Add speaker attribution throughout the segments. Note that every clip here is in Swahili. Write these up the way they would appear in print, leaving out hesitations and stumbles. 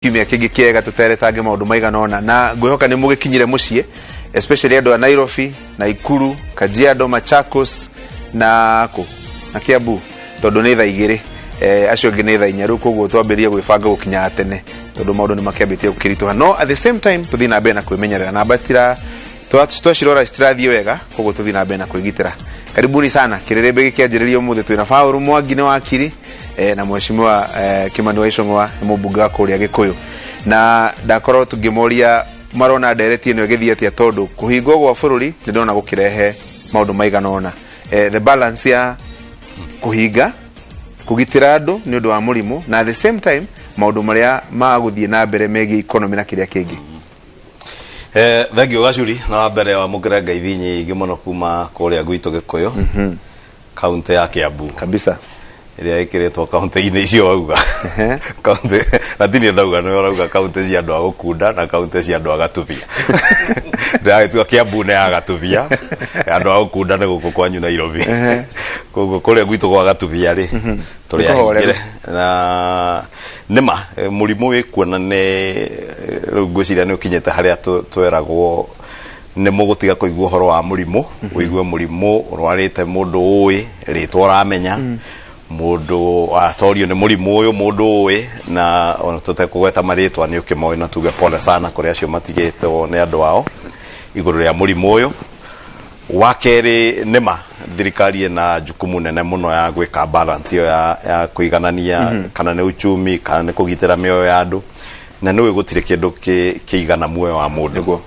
Speaker 1: Kiumia kingi kiega tuteretange maundu maiganona na ngwihoka ni mugikinyire mucie especially andu a Nairobi, Nakuru, Kajiado, Machakos na Kiambu tondu ni thaa igiri acio ngi ni thaa inya riu koguo twambirie gwibanga gukinya tene tondu maundu ni makiambitie gukirituha no at the same time tuthi na mbere na kwimenyerera na batira twacirora citirathie wega koguo tuthi na mbere na kwigitira. Karibuni sana kirerembe gikianjiririo muthe twina Fauru Mwangi ni wakiri na mheshimiwa Kimani wa Ichung'Wa ni mubunge wa kuria Gikuyu na ndakorwo tungimoria marona direct ino githie atia tondu kuhingo gwa bururi ni ndona gukirehe maundu maiganona the balance ya kuhinga kugitira andu ni undu wa murimu na at the same time maundu maria maguthie na mbere megi economy na kiria kingi.
Speaker 2: Thank you Gacuri na mbere wa mugire ngeithi nyingi muno kuma kuria gwitu Gikuyu county ya Kiambu
Speaker 1: kabisa
Speaker 2: iria ikiretwo county-ini icio wauga county latini ndauga no urauga county cia andu a gukunda na county cia andu a gatubia ndaitua Kiambu ne ya gatubia andu a gukunda ne guku kwanyu Nairobi koguo kuria gwitu gwa gatubia ri turi ahingire na nima murimu wikuona ne ngwiciria ni ukinyete haria tweragwo ne mugutiga kuigua horo wa murimu uigue murimu urwarite mundu uwi ritwa uramenya mundu atorio ni murimu uyu mundu uwi na ona tutekugweta maritwa ni ukimoy na tuge pole sana kuri acio matigite ne andu ao iguru ria murimu uyu wakeri nima thirikari na jukumu nene muno ya gwika balance yo ya kuiganania kana ne uchumi kana ne kugitira mioyo ya andu na niwe gutire kindu kiigana muoyo wa mundu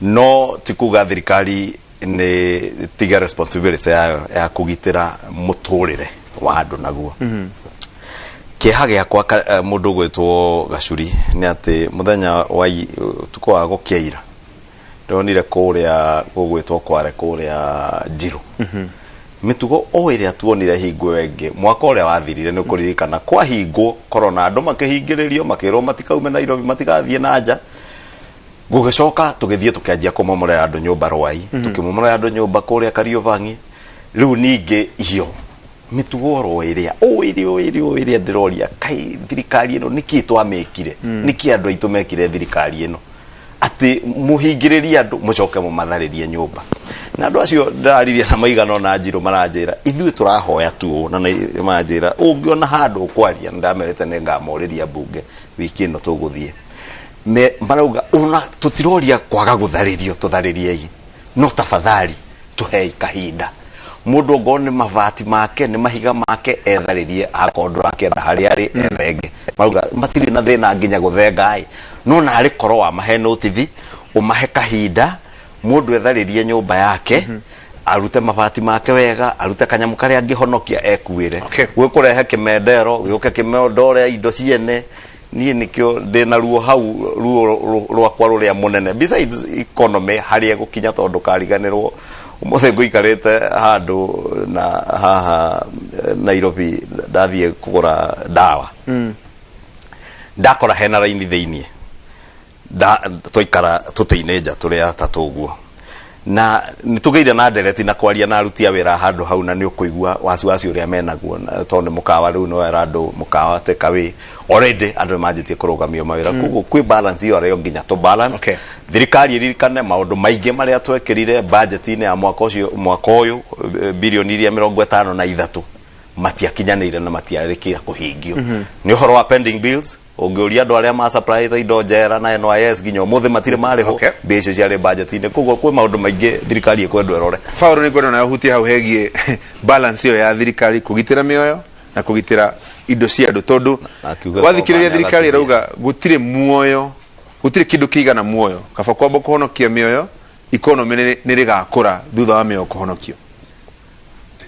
Speaker 2: no tikuga thirikari ni tiga responsibility ya kugitira muturire wa andu naguo kiha giakwa mundu gwitwo Gacuri ni ati muthenya wa tukwa gukiira ndonire kuria gugwitwo kware kuria Njiru mitugo o iria tuonire hingo wenge mwaka uria wathirire ni kuririkana kwa hingo corona andu makihingiririo makirwo matikaume Nairobi matikathie na nja gugicoka tugithie tukianjia kumomorera andu nyumba rwai tukimomorera andu nyumba kuria Kariovangi riu ningi iyo mitugo ro iria o iria ndiroria kai thirikari ino niki twamekire niki andu aitu mekire thirikari ino ati muhingiririe andu mucoke mumatharirie nyumba na andu acio ndariria na maigano na Njiru maranjira ithui turahoya tu na manjira ungiona handu kwaria ndamerete ne ngamoriria bunge wiki ino tuguthie me marauga una tutiroria kwaga gutharirio tutharirie no tafadhali tuhei kahinda mundu ngone mavati make ni mahiga make etharirie akondo ake na hari ari ethenge marauga matiri na thina nginya guthenga no na ari koro wa mahe notithi umahe kahinda mundu etharirie nyumba yake arute mavati make wega arute kanyamu kari angihonokia ekuire gwe kurehe kimendero yuke kimendore indo ciene ni nikyo ndina ruo hau ruo rwakwa ruria munene besides economy hari gukinya tondu kariganirwo umuthe nguikarite handu na haha Nairobi ndathie kugura dawa ndakora hena raini thiini twaikara tuteineja turia tatuguo na nitugeire na ndereti na kwaria na aruti a wira handu hau na ni ukuigua wasi uria menaguo tondu mukawa riu no era andu mukawa tekawe already andu majitie kurugamia mawira kuguo kwi balance iyo ario nginya to balance thirikari iririkane maundu maingi maria twekirire budget ine ya mwaka uyu bilioni 53 matiakinyanire na matiarikira kuhingio ni uhoro wa pending bills ungiuria andu aria ma supply indo njera na NYS nginya muthe matire mariho mbeca cia budget ine kuguo kwi maundu maingi thirikari ikwendwa irore
Speaker 1: Fauru ni kwenda na huti hau hegie balance iyo ya thirikari kugitira mioyo na kugitira indo cia andu tondu wathikiriria thirikari irauga gutire muoyo gutire kindu kiigana muoyo kaba kwamba kuhonokia mioyo economy ni rigakura thutha wa mioyo kuhonokio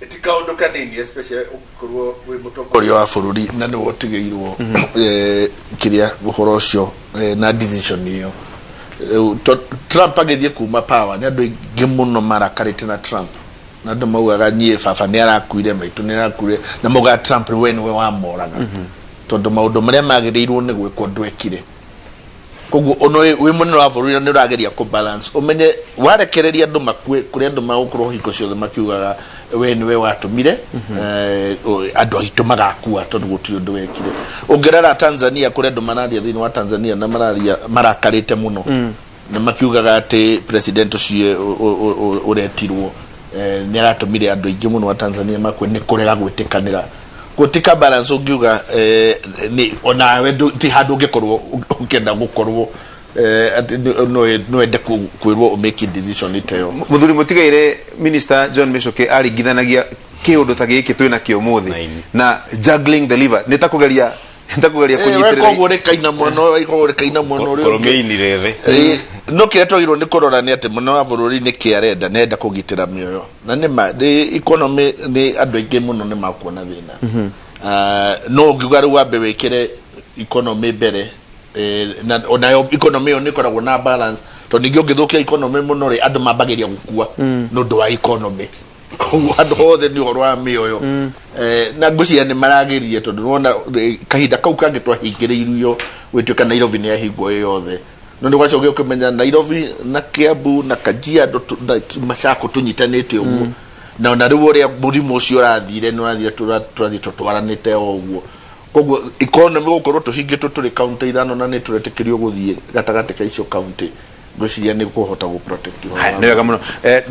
Speaker 3: tikaundu kanini especially kurwo wi mutongoria wa bururi na ni wotigeirwo kiria buhoro cio na decision iyo Trump agithie kuma power ni andu ingi muno marakarite na Trump na andu maugaga nyie baba ni arakuire maitu ni arakuire na muga Trump we ni we wa moraga tondu maundu maria magiriirwo ni gwikwo ndwekire koguo ono we munene wa bũrũri nĩ ũrageria ku balance umenye warekereria andũ makue kũrĩa andũ magũkorwo hingo ciothe makiugaga we nĩwe watũmire andũ aitũ magakua tondũ gũtirĩ ũndũ wekire ũngĩrora Tanzania kũrĩa andũ mararia thĩinĩ wa Tanzania na marakarĩte mũno na makiugaga atĩ president ũcio ũretirwo nĩ aratũmire andũ aingĩ mũno wa Tanzania makue nĩ kũrega gwĩtĩkanĩra gũtika balance ũngiuga ni ona we ti handũ ũngĩkorwo ũkĩenda gũkorwo no ende kwĩrwo make decision itayo
Speaker 1: muthuri mutigaire minister John Meshoke aringithanagia kiundu ta giki twina kio muthi na juggling the liver nitakugeria kunyitirira
Speaker 3: kogorekaina muno uri
Speaker 2: koromeini
Speaker 3: no kire twagirwo ni kurora ni ati muno wa bururi ni kiarenda nenda kugitira mioyo na ni economy ni andu aingi muno ni makuona thina no ngiuga ru wambe wikire economy mbere na onayo economy ni koragwo na balance to ningi ungithukia economy muno ri andu mambagiria gukua no ndo wa economy andu hothe ni horo wa mioyo na ngucia ni maragerie tondu wona kahinda kau kangi twahingiriirio gwituika Nairobi ni ahingwo yothe no ndi gwacoge ukimenya Nairobi na Kiambu na Kajiado Machako tunyitanite uguo na ona riu uria murimu ucio urathire no urathire turathi tutwaranite oguo koguo economy gukorwo tuhingitwo turi county ithano na ni turetikirio guthie gatagati ka icio county gwiciria ni kuhota gu protect
Speaker 1: ni wega muno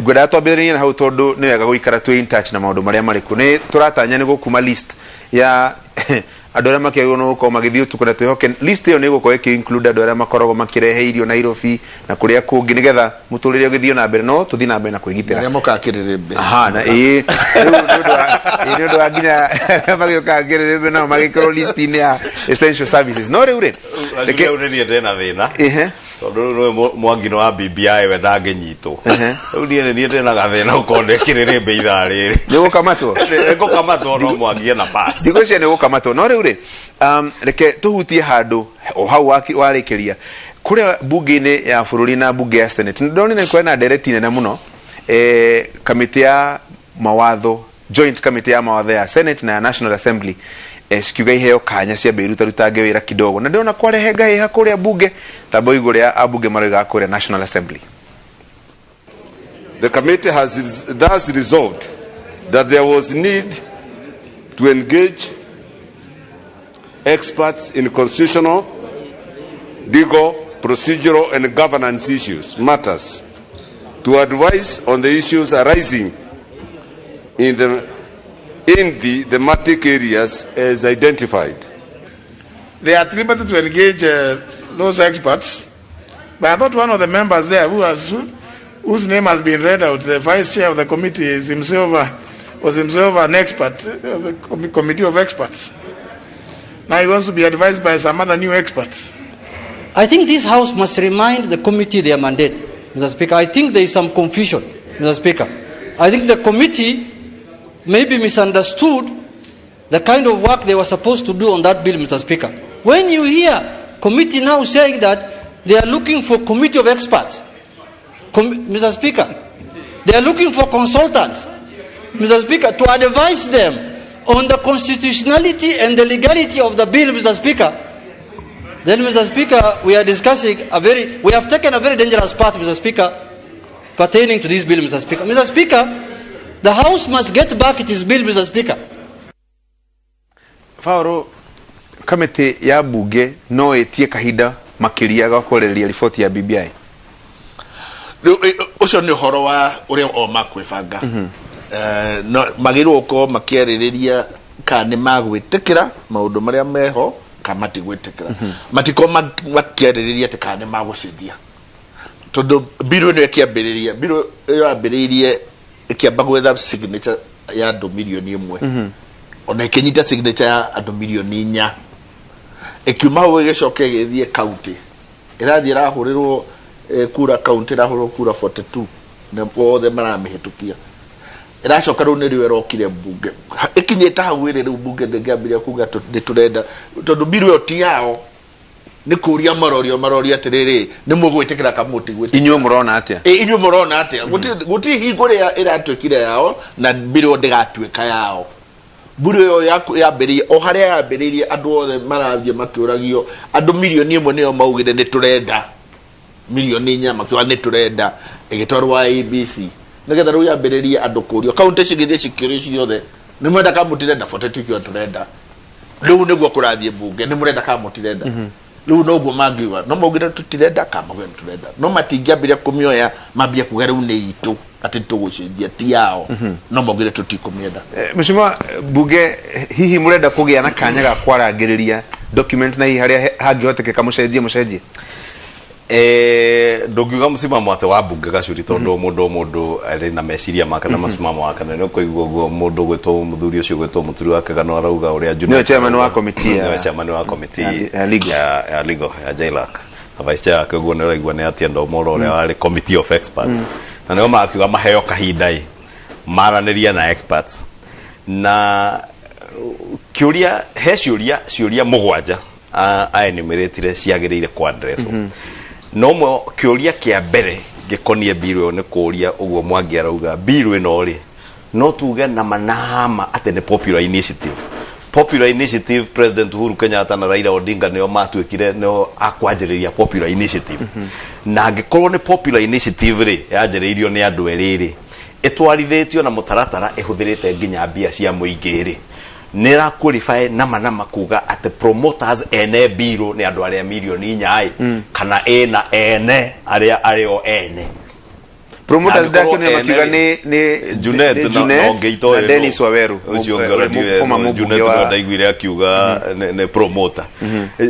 Speaker 1: ngwenda twambiririe na hau tondu ni wega guikara twi in touch na maundu maria mariku ni turatanya ni gukuma list ya andu aria makiagwo no ko magithio tukuna twihoke list iyo ni gukorwo ki include andu aria makoragwo makirehe irio Nairobi na kuria kungi nigetha muturire ugithio na mbere no tuthi na mbere na kwigitira
Speaker 3: aria mukakiriribe
Speaker 1: na ni ndu wa nginya magikakiriribe na magikorwo list ni ya essential services no riu ri
Speaker 2: ni ndena thina tondu no Mwangi no wa BBI we ndanginyitwo riu ni ndena gathina ukondekiriribe ithariri
Speaker 1: ni gukamatwo
Speaker 2: no Mwangi na pass
Speaker 1: ndigucia ni gukamatwo no riu ri reke tuhutie handu o hau warikiria kuria bunge-ini ya bururi na bunge ya Senate ndoni ni kwena direct nene muno kamiti ya mawatho joint committee ya mawatho ya Senate na National Assembly sikiuga iheo kanya cia beruta rutange wira kidogo na ndona kwarehe ngai hakuria bunge tabo iguru ya abunge mariga kuria National Assembly.
Speaker 4: The committee has thus resolved that there was need to engage experts in constitutional, legal, procedural and governance matters to advise on the issues arising in the thematic areas as identified.
Speaker 5: They are at liberty to engage those experts, but I thought one of the members there whose name has been read out, the vice chair of the committee, was himself an expert of the committee of experts. Now he wants to be advised by some other new experts.
Speaker 6: I think this House must remind the committee their mandate, Mr. Speaker. I think there is some confusion, Mr. Speaker. I think the committee maybe misunderstood the kind of work they were supposed to do on that bill, Mr. Speaker. When you hear committee now saying that they are looking for committee of experts, Mr. Speaker, they are looking for consultants, Mr. Speaker, to advise them on the constitutionality and the legality of the bill, Mr. Speaker. Then, Mr. Speaker, we have taken a very dangerous path, Mr. Speaker, pertaining to this bill, Mr. Speaker. Mr. Speaker, the House must get back its bill, Mr. Speaker.
Speaker 1: Fauro, committee ya bunge no etie kahinda makiria ga kureria ripoti ya BBI.
Speaker 3: Ucio ni horo wa uria o makwibanga. No magirwo ko makieririria kana magwitikira maundu maria meho kamati gwitikira. Matiko makieririria te kana magucendia. Tondu biro ni kiambiriria, biro yo ambiririe ikiamba gwetha signature ya andu milioni 1 ona ikinyita signature ya andu milioni 4 ikiuma ho igicoke githie county irathie rahurirwo kura county rahurirwo kura 42 na othe maramihitukia iracoka ru ni riwe rokire bunge ikinyita hau iri ru bunge ndingiambiria kuga turenda tondu biro yo ti yao ni kuria maroria atiriri ni mugwitikira kamuti gwiti
Speaker 1: inyu murona atia
Speaker 3: inyu murona atia guti hingore iratwikire yao na biro ndigatuika yao mburu yo yambĩrĩrie o harĩa yambĩrĩrie andũ othe marathiĩ makĩũragio andũ milioni ĩmwe nĩo maugire nĩ turenda milioni 4 makiuga nĩ turenda ĩgĩtwarwo ABC nĩgetha rĩu yambĩrĩrie andũ kũrio kaunti cigĩthiĩ cikĩũrio ciothe nĩ mwenda kamutirenda 42 kio turenda rĩu nĩguo kũrathiĩ mbunge nĩ mũrenda kamutirenda rĩu no guo mangiuga no maugire tutirenda kamagwe turenda no matingĩambĩrĩria kũmĩoya mambia kuga rĩu nĩ itũ ati tũgũcenjia ti yao no maugire tutikumĩenda
Speaker 1: mheshimiwa bunge hihi mũrenda kũgĩa na kanya ga kwarangĩrĩria document na hihi harĩa hangĩhotekeka mũcenjie
Speaker 2: ndũngiuga mũsimamo ate wa bunge gacuri tondũ mũndũ arĩ na meciria make na masimamo wake na nĩ kũigua guo mũndũ gwĩtwo mũthuri ũcio gwĩtwo mũturi wake kana arauga ũrĩa
Speaker 1: nĩ chairman wa committee
Speaker 2: ya legal ya JLAC vice chair wake guo nĩ ũraigua nĩ atienda ũmũro ũrĩa warĩ committee of experts na nĩo makiuga maheo kahinda maranĩria na experts na kĩũria he ciũria mũgwanja aenumeratire ciagĩrĩire kwa address no mo kĩũria kĩa mbere gĩkonie bill nĩ kũria ũguo Mwangi arauga bill ĩno rĩ no tuge na manama atĩ nĩ popular initiative President Uhuru Kenyatta na Raila Odinga nĩo matuĩkire nĩo akwanjĩrĩria popular initiative na angĩkorwo nĩ popular initiative rĩ yanjĩrĩirio nĩ andũ erĩ rĩ ĩtwarithĩtio na mũtaratara ĩhũthĩrĩte nginya mbia cia mũingĩ rĩ nera qualify nama kuga at promoters ene biro ni andu aria milioni 4 kana ena ene ario ene
Speaker 1: promoters dake ni makiuga ni
Speaker 2: Junet no ngeito
Speaker 1: Dennis Waweru
Speaker 2: Junet no ndaiguire akiuga ne promoter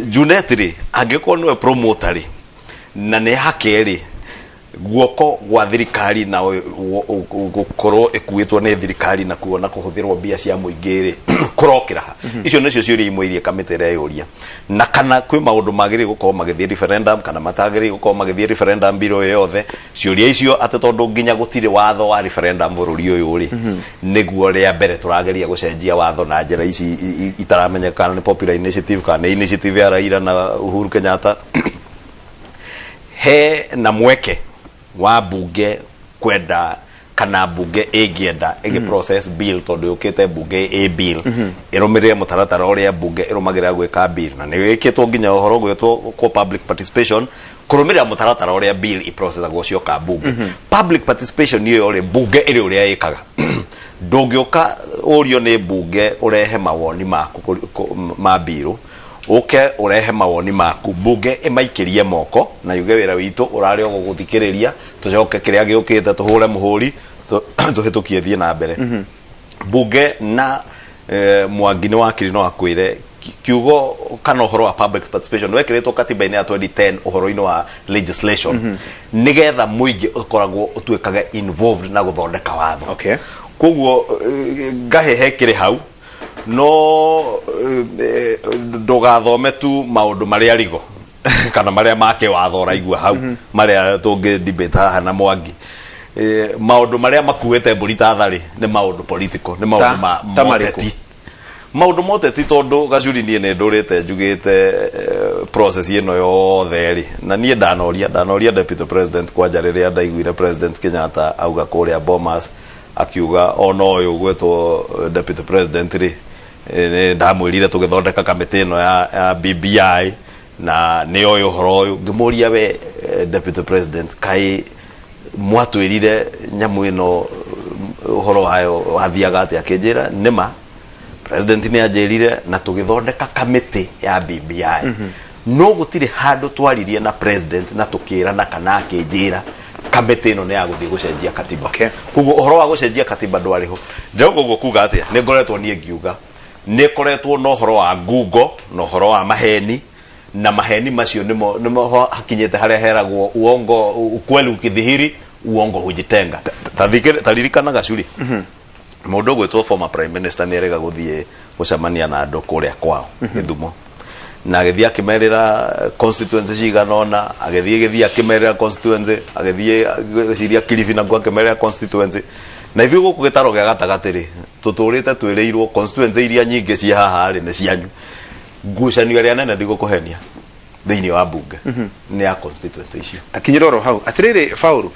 Speaker 2: Junet ri angeko no promoter ri na ne hakeri guoko gwa thirikari na gukorwo ekuitwo ni thirikari na kuona kuhuthirwo mbia cia muingiri kurokira icio nicio ciũria imwe iria kamĩtĩre yũria na kana kwĩ maũndũ magĩrĩire gũkorwo magĩthiĩ referendum kana matagĩrĩire gũkorwo magĩthiĩ referendum biro yothe ciũria icio atĩ tondũ nginya gũtirĩ watho wa referendum bũrũri ũyũ rĩ nĩguo rĩa mbere tũrageria gũcenjia watho na njĩra ici itaramenyekana nĩ popular initiative kana initiative ya Raila na Uhuru Kenyatta he na mweke wa bunge kwenda kana bunge ĩngĩenda process bill tondũ yũkĩte bunge bill ĩrũmĩrĩre mũtaratara ũrĩa bunge ĩrũmagĩrĩra gwĩka bill na nĩ wĩkĩtwo nginya ũhoro gwĩtwo public participation kũrũmĩrĩra mũtaratara ũrĩa bill iprocessagwo cioka bunge public participation ĩyo rĩ bunge ĩrĩ ũrĩa ĩkaga ndũngĩũka ũrio nĩ bunge ũrehe mawoni maku ma bill oke urehe mawoni maku bunge ĩmaikĩrie moko na yuge wĩra witũ ũrarĩ gũthikĩrĩria tũcoke kĩrĩa gĩũkĩte tũhũre mũhũri tũhĩtũkie thiĩ na mbere bunge na Mwangi nĩ wakiri no akwĩre kiugo kana ũhoro wa public participation wekĩrĩtwo katiba-inĩ ya 2010 ũhoro-inĩ wa legislation nĩgetha mũingĩ ũkoragwo ũtuĩkaga involved na gũthondeka watho koguo ngahehe kĩrĩ hau no ndugathome tu maundu maria rigo kana maria make watho raigua hau maria tungi debate haha na Mwangi maundu maria makuete mbũrita thari ni maundu political ni maundu ma moteti maundu moteti tondu gacuri nie ne ndurite njugite process ino yothe ri na nie ndanoria deputy president kwanja riria ndaiguire president Kenyatta auga kuria Bomas akiuga ono uyu gwetwo deputy president ri ndamwirire tugithondeka kamĩtĩ ĩno ya BBI na nĩ oyo ũhoro ũyũ ngĩmũria we deputy president kai mwatwĩrire nyamũ ĩno ũhoro wayo wathiaga atĩa akĩnjĩra nĩma president nĩ anjĩrire na tũgĩthondeka kamĩtĩ ya BBI no gũtirĩ handũ twaririe na president na tũkĩrana kana akĩnjĩra kamĩtĩ ĩno nĩ ya gũthiĩ gũcenjia katiba koguo ũhoro wa gũcenjia katiba ndwarĩ ho njauga ũguo kuga atĩa nĩ ngoretwo niĩ ngiuga nĩ koretwo no horo wa ngungo no horo wa maheni na maheni macio nimo hakinyete haria heragwo uongo ukweli ukidhihiri uongo hujitenga taririkana gacuri mundu gwetwo former prime minister nĩ erega gũthiĩ gũcemania na andũ kũrĩa kwao Gĩthumo na agĩthiĩ akĩmerĩra constituency ciganona agĩthiĩ akĩmerĩra constituency agĩthiĩ ciria Kilifi na akĩmerĩra constituency na ithuĩ gũkũ gĩtaro gĩa gatagatĩ rĩ tũtũrĩte twĩrĩirwo constituency iria nyingĩ cia haha rĩ nĩ cianyu ngucanio rĩa nene ndigũkũhenia thĩinĩ wa bunge nĩ ya constituency icio
Speaker 1: akinyiroro hau atirĩrĩ Faulu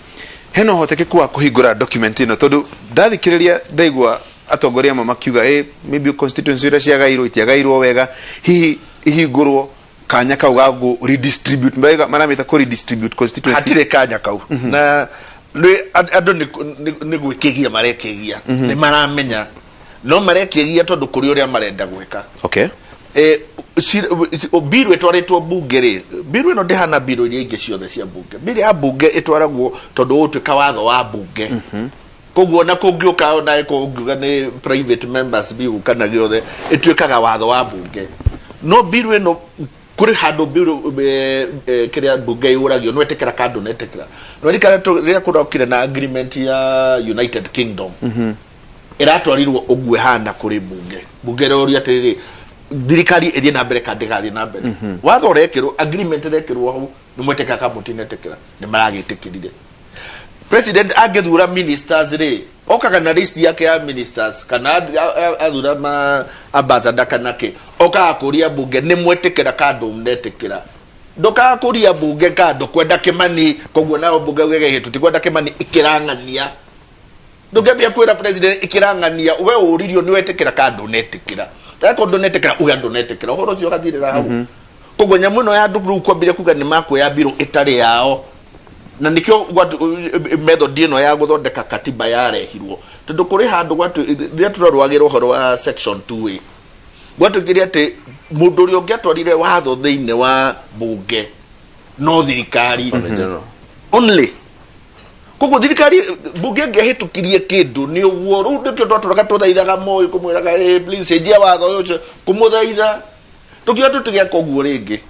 Speaker 1: hena hotekeku wa kũhingũra document ĩno tondũ ndathikĩrĩria ndaigua atongoria makiuga maybe constituency ira ciagairwo itiagairwo wega ihingurwo kanya kau gagu redistribute maramita ko redistribute constituency
Speaker 3: hatire kanya kau na andu ni gwikigia marekigia ni maramenya no marekigia tondu kuri uria marenda gwika
Speaker 1: okay
Speaker 3: biru etwaretwo bunge ri biru ino ndihana biru iria ingi ciothe cia bunge biru ya bunge etwaragwo tondu utuika watho wa bunge koguo na kungiuka na kungiuga ni private members biu kana giothe etuikaga watho wa bunge no biru ino kuri handu biru kiria bunge yuragio no etekera kandu na etekera no rikara ria kurokire na agreement ya United Kingdom iratwarirwo ogwe hana kuri bunge roria atiriri thirikari ithie na mbere kandigathi na mbere watho rekirwo agreement rekirwo hau ni mweteka kamuti netekera ni maragitikirire president agethura ministers ri okaga na list yake ya ministers kana athura ma ambassador kanake okaga kuria bunge ni mwetekera kandu mnetekera ndoka kuria bunge kandu kwenda kimani koguo na bunge gege tutikwenda kimani ikirangania ndugambia kwira president ikirangania we uririo ni wetekera kandu netekera tako donetekera uga donetekera horo cio gathirira hau koguo nyamu no ya nduru kwambire kuga ni mako ya biro itari yao na nikyo method ino ya guthondeka katiba yarehirwo tondu kuri handu gwatu ria turarwagirwo horo wa section 2A gwatu kiria ati mundu uri ungiatwarire watho thiine wa bunge no thirikari only koguo thirikari bunge ngehitukirie kindu ni uguo ru ndikyo twaturaga tuthaithaga moyo kumwiraga please endia watho ucio kumuthaitha tukio tutigia koguo ringi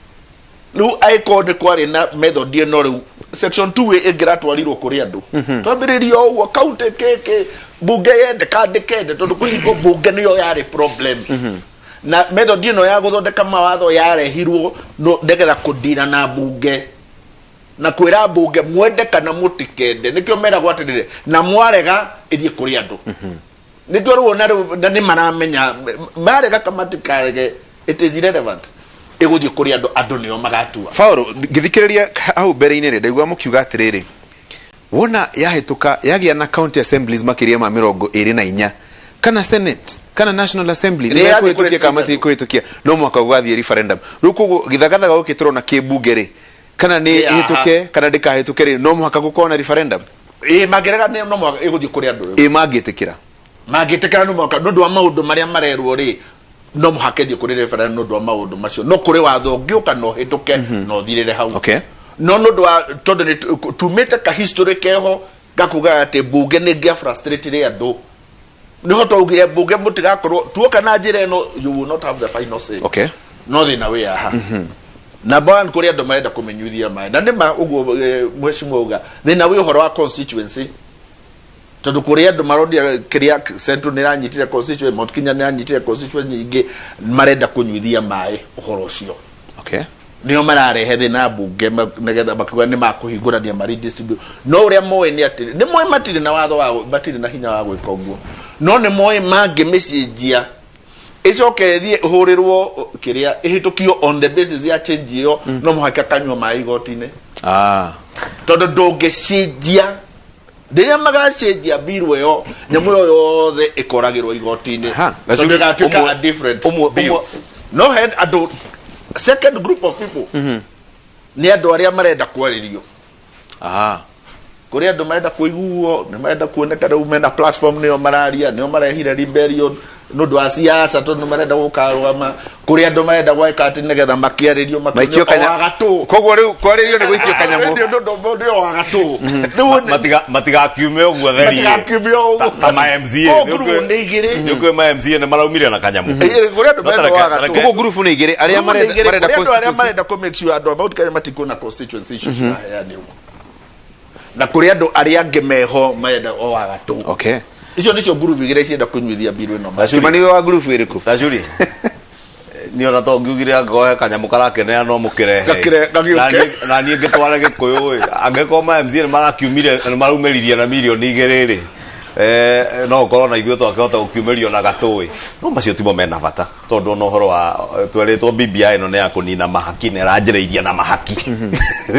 Speaker 3: ru aikode kwari na method ino ru section 2A ingiratwarirwo kuri andu twambiririo uguo county keke bunge yende kandikende tondu kuhingo bunge niyo yari problem na method ino ya guthondeka mawatho yarehirwo no ndegetha kudina na bunge na kwira bunge mwende kana mutikende nikyo mera gwatirire na mwarega ithie kuri andu nikyo ruona na ni maramenya marega kamatikarege it is irrelevant eguthie kuri andu niyo magatua
Speaker 1: Paulo ngithikiriria au mbere-ini ri ndaigua mukiuga atiriri wona yahituka yagia na county assemblies makiria ma 24 kana senate kana national assembly ni kuhitukia kamati kuhitukia no mwaka gwathie referendum ruko githagathaga ukiturona kibunge ri kana ni hituke kana ndikahituke ri no mwaka gukona referendum magerega no mwaka iguthie kuri andu magitikira no mwaka ndu wa maundu maria marerwo ri no muhakeje kuri referendum no maundu macio no kuri watho ngiuka no hituke no thirire hau okay
Speaker 3: no tondu ni tumete ka history keho gakuga ati bunge ni ngia frustrate andu ni hoto ugie bunge mutigakorwo tuoka na njira eno you will not have the final say
Speaker 1: okay
Speaker 3: no thina we aha na ban kuri andu marenda kumenyuthia mai na nima uguo mweshimu uga thina we horo wa constituency tondu kuri andu marondia kiria central niranyitire constituency Mount Kenya niranyitire constituency nyingi marenda kunyuthia mai uhoro ucio
Speaker 1: okay
Speaker 3: niyo mararehe thina bunge negetha bakuga ni makuhingurania mari distribute no uria moe ni ati ni moe matire na watho wa matire na hinya wa gwika uguo no ni moe mangi message icoke thie hurirwo kiria ihitukio on the basis ya change yo no muhaka kanywa mai gotine tondu ndungicenjia ndiria magacenjia biru yo nyamu yothe ikoragirwo igotine tondu gatuika a different no head ado second group of people ni andu aria marenda kwaririo kuri andu marenda kuiguo ni marenda kuoneka rĩu mena platform niyo mararia niyo marehire rebellion no ndo asiasa tondu marenda gukarwama kuri andu marenda gweka ati negetha makiaririo
Speaker 1: maikio kanyagatu koguo riu kwaririo ni gwikio kanyamu
Speaker 3: ndio wagatu
Speaker 2: matiga kiume uguo theri ta ma MCA ndio ma MCA ne maraumire na kanyamu
Speaker 3: kuri andu marenda wagatu
Speaker 1: koguo group ni igire aria marenda
Speaker 3: ku make sure andu about kanya matikona constituency issues yani na kuri andu aria ngemeho marenda o wagatu
Speaker 1: okay
Speaker 3: icio nicio group igire cienda kunyuithia biru ino
Speaker 1: mani wa group iriku
Speaker 2: tacuri ni ona to ngiugire ngohe kanyamu karakenea no mukirehe na ni ngitwara gikuyu angekoma MZ ni marakiumire ni marumeririe na milioni igiriri no korwo na ithuĩ twakĩhota gũkiumĩrio na gatũĩ no macio timo mena bata tondũ no horo wa tweretwo BBI ĩno nĩ ya kũnina mahaki na ĩranjĩrĩirie na mahaki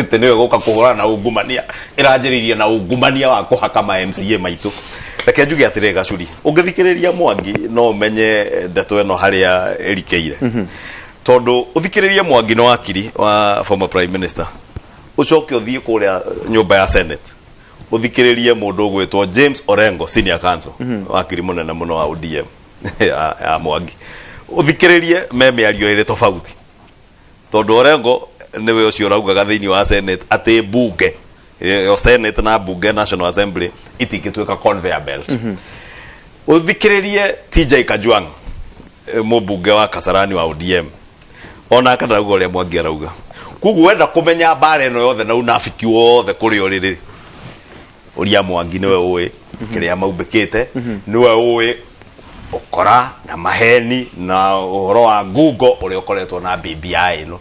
Speaker 2: te nĩwe gũka kũhũrana na ungumania ĩranjĩrĩirie na ungumania wa kũhaka ma MCA maitũ reke njuge atire Gacuri ungithikiriria Mwangi no menye ndeto eno haria erikeire tondu uthikiririe Mwangi no akiri wa former prime minister ucoke uthie kuria nyumba ya Senate uthikiririe mundu gwetwo James Orengo senior counsel wakiri munene muno wa ODM ya Mwangi uthikiririe meme ario ire tofauti tondu Orengo niwe ucio raugaga thiini wa Senate ati bunge yo Senate na bunge National Assembly itikitweka conveyor belt uthikiririe TJ Kajwang mubunge wa Kasarani wa ODM ona kana rauga uria Mwangi arauga kugu wenda kumenya bare no yothe na unafiki wothe kuri oriri uria Mwangi niwe uwe kiria maubikite niwe uwe ukora na maheni na uhoro wa Google uria ukoretwo na BBI no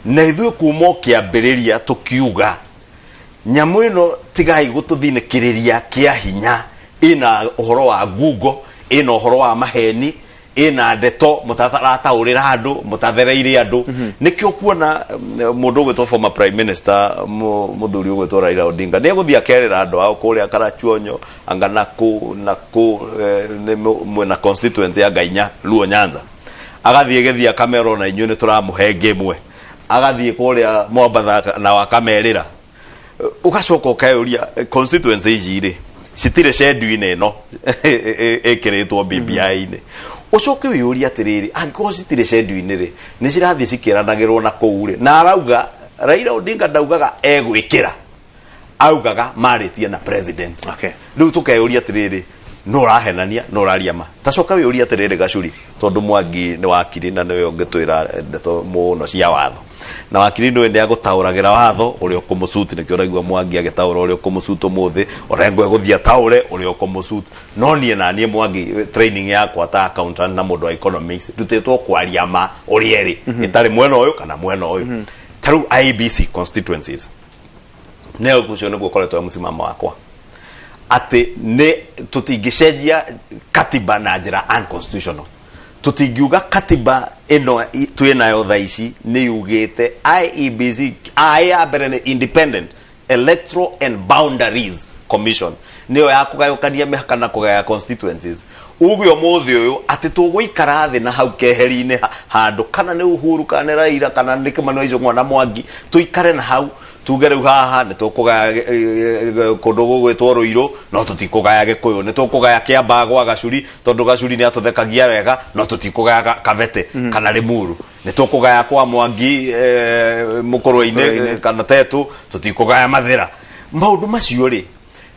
Speaker 2: na ithuĩ kuma kĩambĩrĩria tukiuga nyamu ĩno tigai gũtũthinĩkĩrĩria kĩa hinya ina uhoro wa Google ina uhoro wa maheni ina ndeto mutatarataurĩra andũ mutathereire andũ nikĩo kuona mũndũ gwĩtwo former prime minister mũthuri gwĩtwo Raila Odinga nĩ egũthia kerĩra andũ ao kũrĩa Karachuonyo Anganaku naku mwena constituency ya Gainya Luo Nyanza agathie gethia kamera na inyuĩ nĩ tũramũhe ngĩmwe agathie kũrĩa Mombatha na wakamerĩra ugacoka ukayuria constituency ijire citire schedule ino ekiritwo BBI ine ucoke wiyuria atiriri angiko citire schedule ri ni cirathie cikiranagirwo na kuure na arauga Raila Odinga ndaugaga egwikira augaga maritie na president riu tukayuria atiriri no rahenania no raria ma tacoka wiyuria atiriri Gacuri tondu Mwangi ni wakiri na niwe ungitwira ndeto muno cia watho na wakiri ndo ende agutauragira watho uri okumusuti nikyo raigwa Mwangi agitaura uri okumusuti muthi Orengo eguthia taure uri okumusuti no nie na nie Mwangi training yakwa ta accountant na mundu wa economics tutetwo kwaria ma uri eri itari mwena uyu kana mwena uyu taru IBC constituencies neo kucio niguo koretwo musimamo wakwa ati ne tutingicenjia katiba na njira unconstitutional tutingiuga katiba eno twinayo thaici ni yugite IEBC ayabere independent electoral and boundaries commission niyo yakugayukania mihaka na kugaya constituencies ugyo muthi uyu ati tuguikara thi na hau keheri-ini handu kana ni Uhuru kana Raila kana ni Kimani Ichung'Wa na Mwangi tuikare na hau tugere haha ni tukugaya kundu gugwitwo Ruiru no tutikugaya Gikuyu ni tukugaya Kiamba gwa Gacuri tondu Gacuri ni atuthekagia wega no tutikugaya Kavete kana Limuru ni tukugaya kwa Mwangi Mukurwe-ini kana Tetu tutikugaya Mathira maundu macio ri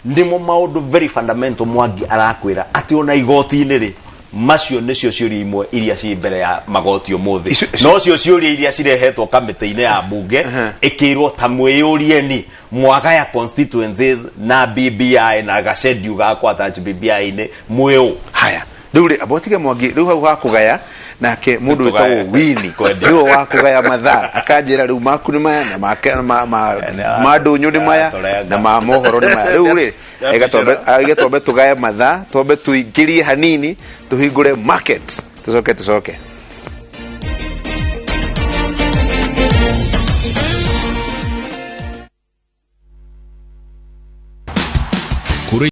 Speaker 2: ndimo maundu very fundamental Mwangi arakwira ati ona igoti-ini ri macio nicio ciuri imwe iria ci mbere ya magoti umuthi no cio ciuri iria cirehetwo kamiti-ini ya bunge ikirwo ta mwiyurieni mwaga ya constituencies na BBI na gashedule gakwa attach BBI-ini mwiu
Speaker 1: haya riu ri abotige Mwangi riu hau hakugaya nake mundu witagwo Wini riu wakugaya mathaa akanjira riu maku ni maya na mandunyu ni maya na ma mohoro ni maya riu ri egatombe tugaya mathaa tombe tuingirie hanini tuhingure market tucoke